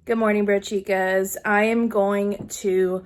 Good morning, BROCHIKAS. I am going to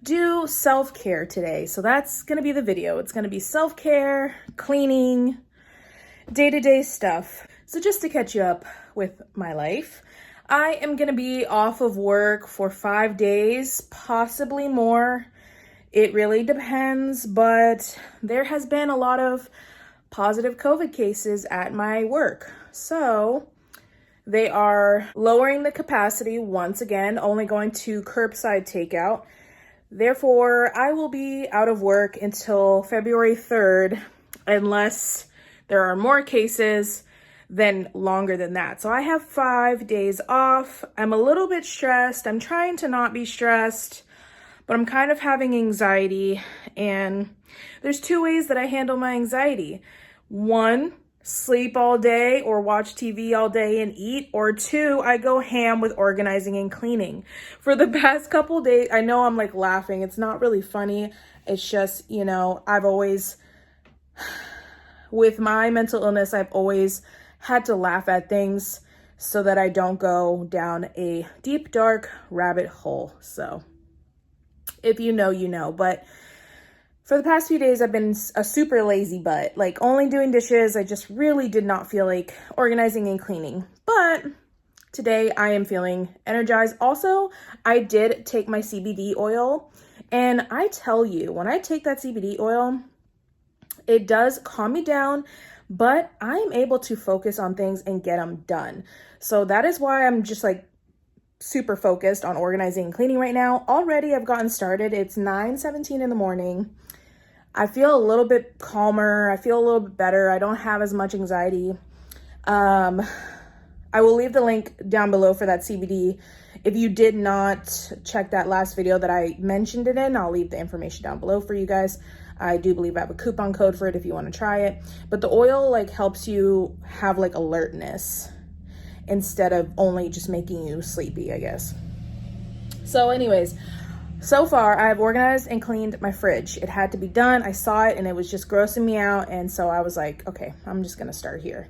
do self-care today. So that's going to be the video. It's going to be self-care, cleaning, day-to-day stuff. So just to catch you up with my life, I am going to be off of work for 5 days, possibly more. It really depends, but there has been a lot of positive COVID cases at my work. So they are lowering the capacity once again, only going to curbside takeout. Therefore, I will be out of work until February 3rd, unless there are more cases, then longer than that. So I have 5 days off. I'm a little bit stressed. I'm trying to not be stressed, but I'm kind of having anxiety. And there's 2 ways that I handle my anxiety. 1, sleep all day or watch TV all day and eat, or 2, I go ham with organizing and cleaning. For the past couple days, I know I'm like laughing. It's not really funny. It's just, I've always, with my mental illness, I've always had to laugh at things so that I don't go down a deep, dark rabbit hole. So if you know, you know. But for the past few days, I've been a super lazy butt, like only doing dishes. I just really did not feel like organizing and cleaning. But today I am feeling energized. Also, I did take my CBD oil, and I tell you, when I take that CBD oil, it does calm me down, but I'm able to focus on things and get them done. So that is why I'm just like super focused on organizing and cleaning right now. Already I've gotten started. It's 9:17 in the morning. I feel a little bit calmer. I feel a little bit better. I don't have as much anxiety. I will leave the link down below for that CBD. If you did not check that last video that I mentioned it in, I'll leave the information down below for you guys. I do believe I have a coupon code for it if you want to try it. But the oil like helps you have like alertness instead of only just making you sleepy, I guess. So anyways, so far I've organized and cleaned my fridge. It had to be done. I saw it and it was just grossing me out. And so I was like, okay, I'm just gonna start here.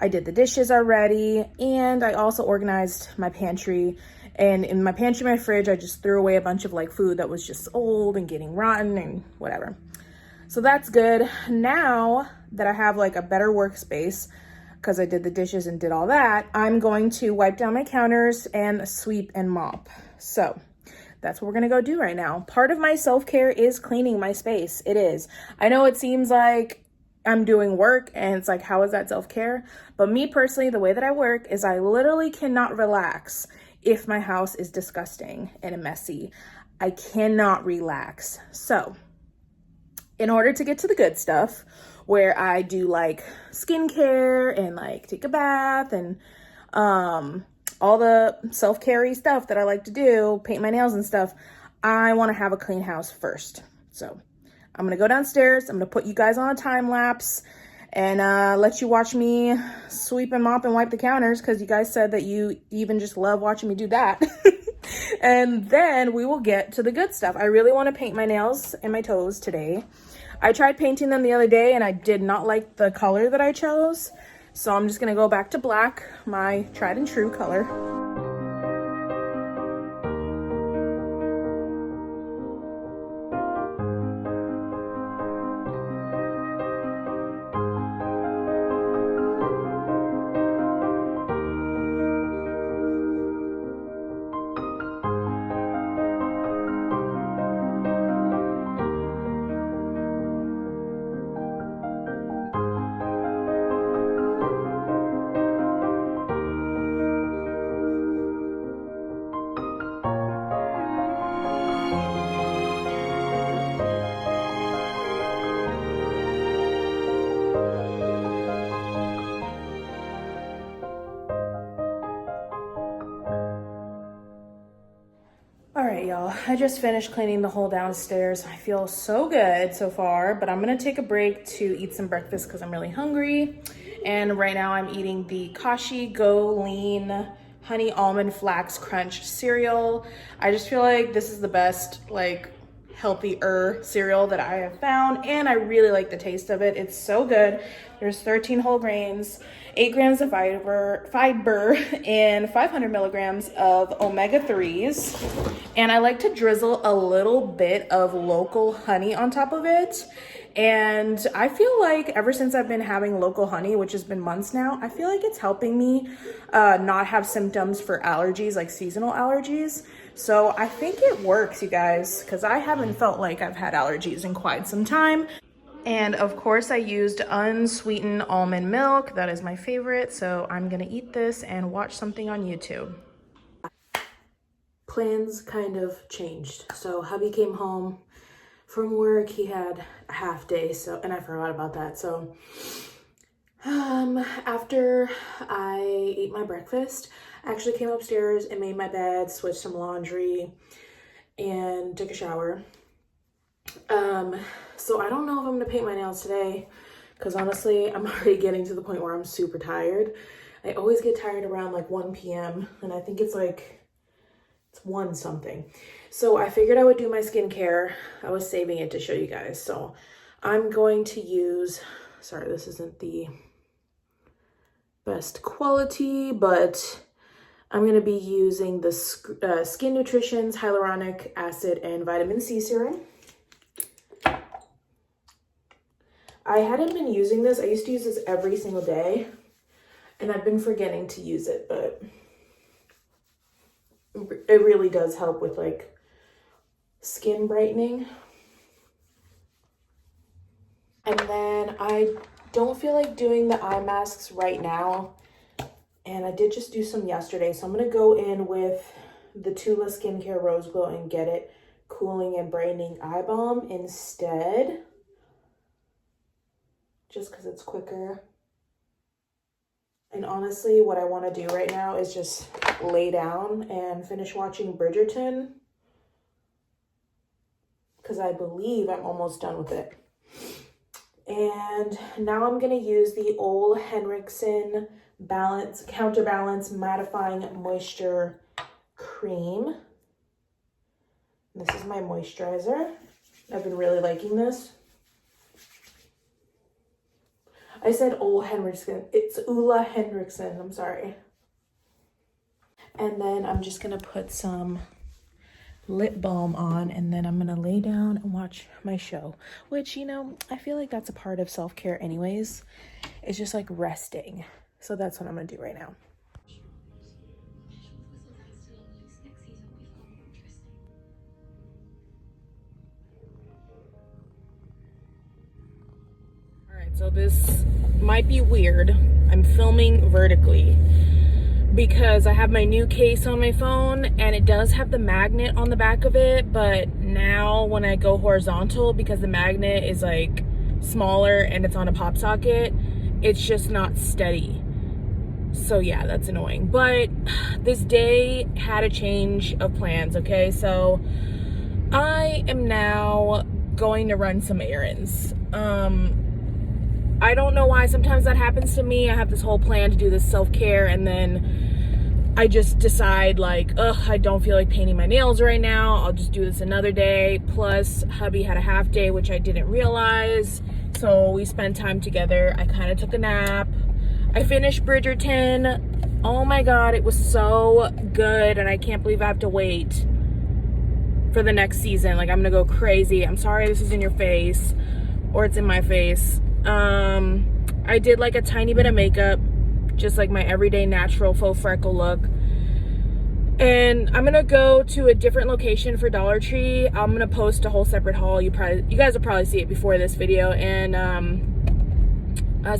I did the dishes already, and I also organized my pantry. And in my pantry, my fridge, I just threw away a bunch of like food that was just old and getting rotten and whatever. So that's good. Now that I have like a better workspace, because I did the dishes and did all that, I'm going to wipe down my counters and sweep and mop. So that's what we're gonna go do right now. Part of my self-care is cleaning my space. It is. I know it seems like I'm doing work and it's like, how is that self-care? But me personally, the way that I work is I literally cannot relax if my house is disgusting and messy. I cannot relax. So in order to get to the good stuff, where I do like skincare and like take a bath and all the self-care stuff that I like to do, paint my nails and stuff, I want to have a clean house first. So I'm going to go downstairs. I'm going to put you guys on a time lapse and let you watch me sweep and mop and wipe the counters, because you guys said that you even just love watching me do that. And then we will get to the good stuff. I really want to paint my nails and my toes today. I tried painting them the other day and I did not like the color that I chose. So I'm just going to go back to black, my tried and true color. All right, y'all, I just finished cleaning the whole downstairs. I feel so good so far, but I'm gonna take a break to eat some breakfast because I'm really hungry. And right now I'm eating the Kashi Go Lean Honey Almond Flax Crunch cereal. I just feel like this is the best like healthier cereal that I have found, and I really like the taste of it. It's so good. There's 13 whole grains, 8 grams of fiber, and 500 milligrams of omega-3s. And I like to drizzle a little bit of local honey on top of it. And I feel like ever since I've been having local honey, which has been months now, I feel like it's helping me not have symptoms for allergies, like seasonal allergies. So I think it works, you guys, because I haven't felt like I've had allergies in quite some time. And of course I used unsweetened almond milk. That is my favorite. So I'm gonna eat this and watch something on YouTube. Plans kind of changed. So hubby came home from work. He had a half day, and I forgot about that. So after I ate my breakfast, I actually came upstairs and made my bed, switched some laundry, and took a shower. So I don't know if I'm gonna paint my nails today, because honestly, I'm already getting to the point where I'm super tired. I always get tired around like 1 p.m. and I think it's 1 something. So I figured I would do my skincare. I was saving it to show you guys. So I'm going to use, sorry, this isn't the best quality, but I'm going to be using the Skin Nutrition's hyaluronic acid and vitamin C serum. I hadn't been using this. I used to use this every single day, and I've been forgetting to use it, but it really does help with like skin brightening. And then I don't feel like doing the eye masks right now, and I did just do some yesterday, so I'm gonna go in with the Tula Skincare Rose Glow and Get It Cooling and Brightening Eye Balm instead, just because it's quicker. And honestly, what I want to do right now is just lay down and finish watching Bridgerton, because I believe I'm almost done with it. And now I'm going to use the Ole Henriksen Counterbalance Mattifying Moisture Cream. This is my moisturizer. I've been really liking this. I said Ole Henriksen. It's Ulla Henriksen. I'm sorry. And then I'm just going to put some lip balm on, and then I'm going to lay down and watch my show, which, you know, I feel like that's a part of self-care anyways. It's just like resting. So that's what I'm going to do right now. So this might be weird. I'm filming vertically because I have my new case on my phone, and it does have the magnet on the back of it, but now when I go horizontal, because the magnet is like smaller and it's on a pop socket, it's just not steady. So yeah, that's annoying. But this day had a change of plans, okay? So I am now going to run some errands. I don't know why sometimes that happens to me. I have this whole plan to do this self-care, and then I just decide like, ugh, I don't feel like painting my nails right now. I'll just do this another day. Plus, hubby had a half day, which I didn't realize. So we spent time together. I kind of took a nap. I finished Bridgerton. Oh my God, it was so good. And I can't believe I have to wait for the next season. Like, I'm gonna go crazy. I'm sorry this is in your face, or it's in my face. I did like a tiny bit of makeup, just like my everyday natural faux freckle look. And I'm gonna go to a different location for Dollar Tree. I'm gonna post a whole separate haul. You guys will probably see it before this video, and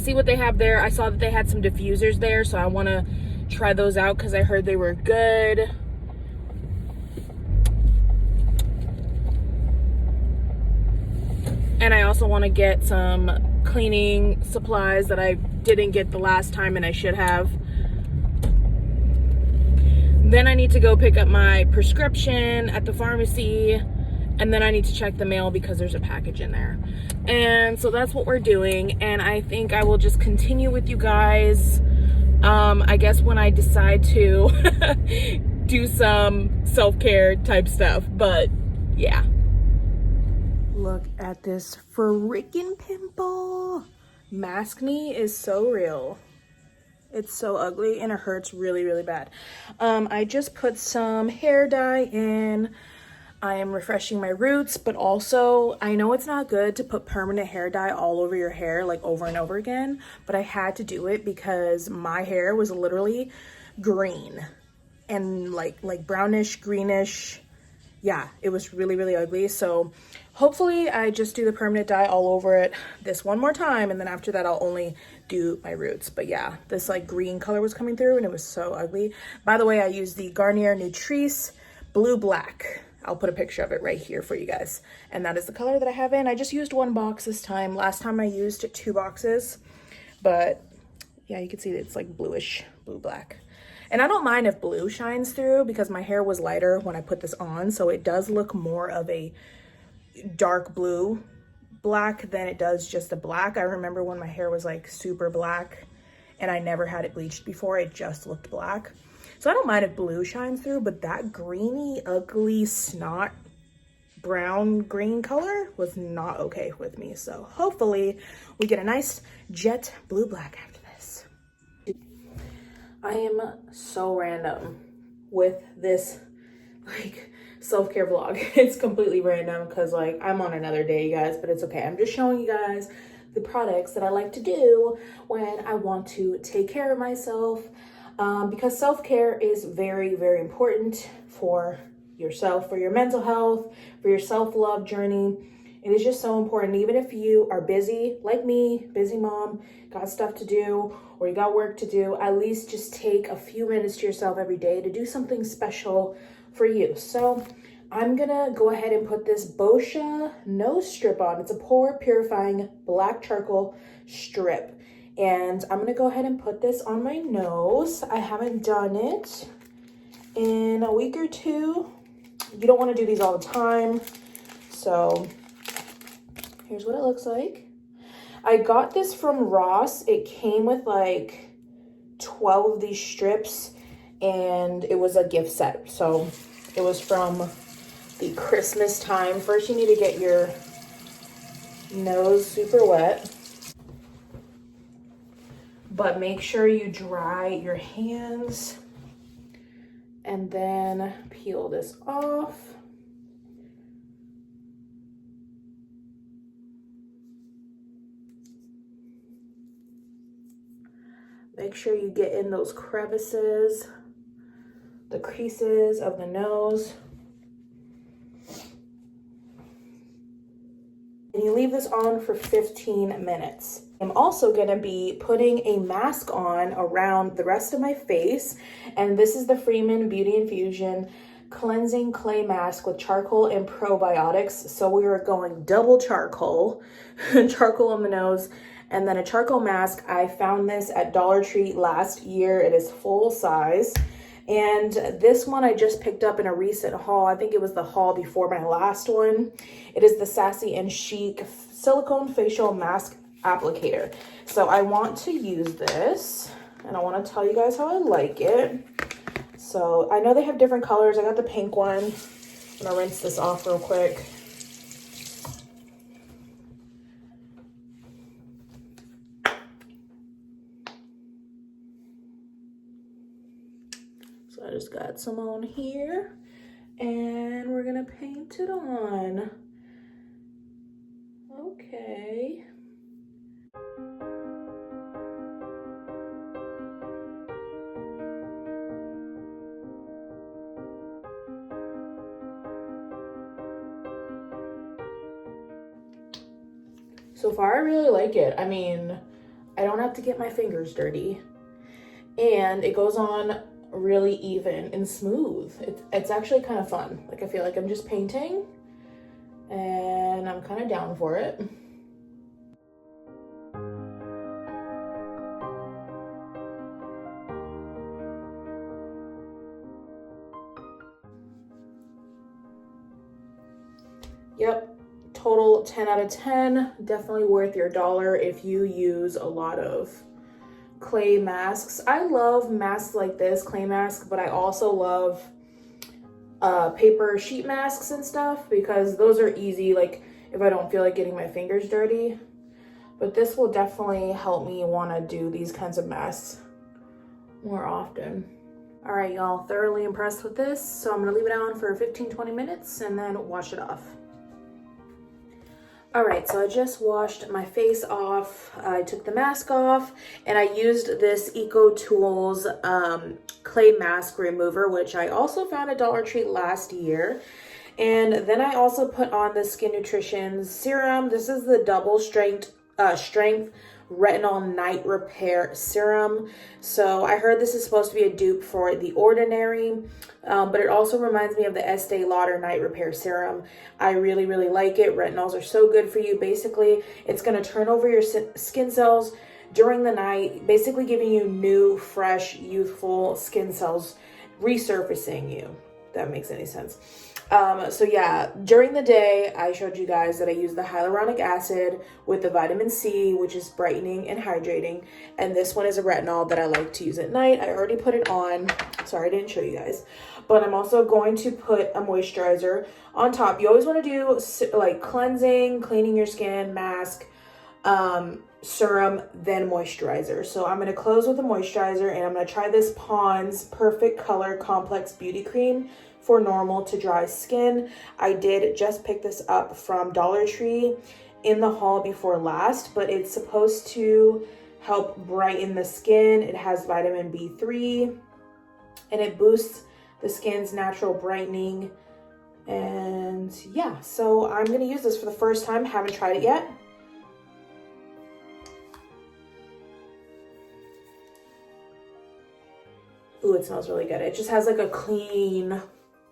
see what they have there. I saw that they had some diffusers there, so I want to try those out because I heard they were good. And I also want to get some cleaning supplies that I didn't get the last time and I should have. Then I need to go pick up my prescription at the pharmacy, and then I need to check the mail because there's a package in there. And so that's what we're doing, and I think I will just continue with you guys, I guess, when I decide to do some self-care type stuff. But yeah, Look at this freaking pimple. Maskne is so real. It's so ugly and it hurts really, really bad. I just put some hair dye in. I am refreshing my roots, but also I know it's not good to put permanent hair dye all over your hair like over and over again, but I had to do it because my hair was literally green and like brownish, greenish. Yeah, it was really, really ugly. So hopefully I just do the permanent dye all over it this one more time, and then after that I'll only do my roots. But yeah, this like green color was coming through and it was so ugly. By the way, I used the Garnier Nutrisse Blue Black. I'll put a picture of it right here for you guys. And that is the color that I have in. I just used one box this time. Last time I used 2 boxes, but yeah, you can see that it's like bluish, blue black. And I don't mind if blue shines through because my hair was lighter when I put this on, so it does look more of a dark blue black than it does just a black. I remember when my hair was like super black and I never had it bleached before, it just looked black. So I don't mind if blue shines through, but that greeny, ugly, snot, brown, green color was not okay with me. So hopefully we get a nice jet blue black after this. I am so random with this like self-care vlog. It's completely random because like I'm on another day, you guys, but it's okay. I'm just showing you guys the products that I like to do when I want to take care of myself, because self-care is very, very important for yourself, for your mental health, for your self-love journey. It is just so important. Even if you are busy, like me, busy mom, got stuff to do, or you got work to do, at least just take a few minutes to yourself every day to do something special for you. So I'm gonna go ahead and put this Boscia nose strip on. It's a pore purifying black charcoal strip. And I'm gonna go ahead and put this on my nose. I haven't done it in a week or two. You don't wanna do these all the time. So here's what it looks like. I got this from Ross. It came with like 12 of these strips and it was a gift set. So it was from the Christmas time. First, you need to get your nose super wet, but make sure you dry your hands and then peel this off. Make sure you get in those crevices, the creases of the nose. And you leave this on for 15 minutes. I'm also gonna be putting a mask on around the rest of my face. And this is the Freeman Beauty Infusion Cleansing Clay Mask with charcoal and probiotics. So we are going double charcoal, charcoal on the nose, and then a charcoal mask. I found this at Dollar Tree last year. It is full size. And this one I just picked up in a recent haul. I think it was the haul before my last one. It is the Sassy and Chic Silicone Facial Mask Applicator. So I want to use this and I want to tell you guys how I like it. So I know they have different colors. I got the pink one. I'm gonna rinse this off real quick. So I just got some on here and we're gonna paint it on. Okay. So far, I really like it. I mean, I don't have to get my fingers dirty and it goes on really even and smooth. It's actually kind of fun. Like, I feel like I'm just painting and I'm kind of down for it. Yep, total 10 out of 10. Definitely worth your $1 if you use a lot of clay masks. I love masks like this, clay mask, but I also love paper sheet masks and stuff because those are easy. Like, if I don't feel like getting my fingers dirty. But this will definitely help me want to do these kinds of masks more often. All right, y'all, thoroughly impressed with this. So I'm gonna leave it on for 15-20 minutes and then wash it off. All right, so I just washed my face off. I took the mask off and I used this EcoTools clay mask remover, which I also found at Dollar Tree last year. And then I also put on the Skin Nutrition serum. This is the double strength retinol night repair serum. So I heard this is supposed to be a dupe for The Ordinary, but it also reminds me of the Estee Lauder night repair serum. I really like it. Retinols are so good for you. Basically, it's going to turn over your skin cells during the night, basically giving you new, fresh, youthful skin cells, resurfacing you, if that makes any sense. So yeah, during the day, I showed you guys that I use the hyaluronic acid with the vitamin C, which is brightening and hydrating. And this one is a retinol that I like to use at night. I already put it on. Sorry, I didn't show you guys. But I'm also going to put a moisturizer on top. You always want to do like cleansing, cleaning your skin, mask, serum, then moisturizer. So I'm going to close with a moisturizer, and I'm going to try this Pond's Perfect Color Complex Beauty Cream for normal to dry skin. I did just pick this up from Dollar Tree in the haul before last, but it's supposed to help brighten the skin. It has vitamin B3 and it boosts the skin's natural brightening. And yeah, so I'm gonna use this for the first time. Haven't tried it yet. Ooh, it smells really good. It just has like a clean,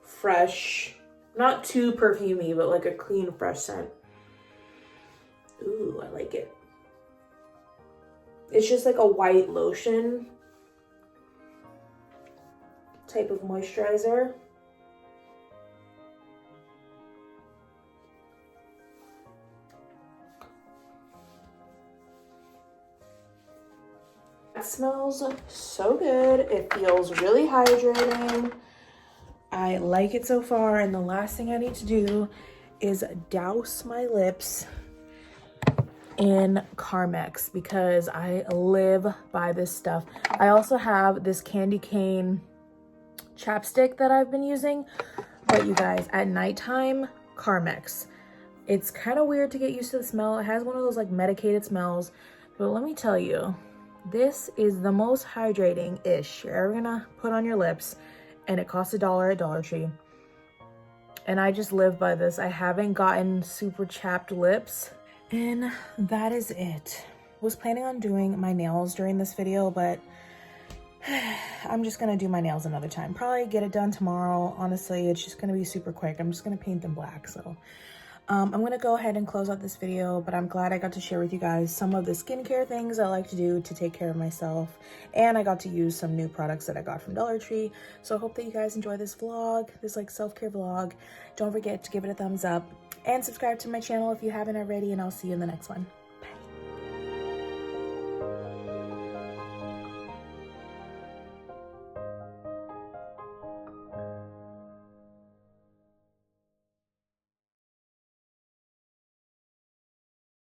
fresh, not too perfumey, but like a clean, fresh scent. Ooh, I like it. It's just like a white lotion type of moisturizer. It smells so good. It feels really hydrating. I like it so far, and the last thing I need to do is douse my lips in Carmex because I live by this stuff. I also have this candy cane chapstick that I've been using, but you guys, at nighttime, Carmex. It's kind of weird to get used to the smell. It has one of those like medicated smells, but let me tell you, this is the most hydrating-ish you're ever gonna put on your lips. And it costs $1 at Dollar Tree. And I just live by this. I haven't gotten super chapped lips. And that is it. Was planning on doing my nails during this video, but I'm just gonna do my nails another time. Probably get it done tomorrow. Honestly, it's just gonna be super quick. I'm just gonna paint them black, so. I'm gonna go ahead and close out this video, but I'm glad I got to share with you guys some of the skincare things I like to do to take care of myself. And I got to use some new products that I got from Dollar Tree. So I hope that you guys enjoy this vlog, this like self-care vlog. Don't forget to give it a thumbs up and subscribe to my channel if you haven't already, and I'll see you in the next one.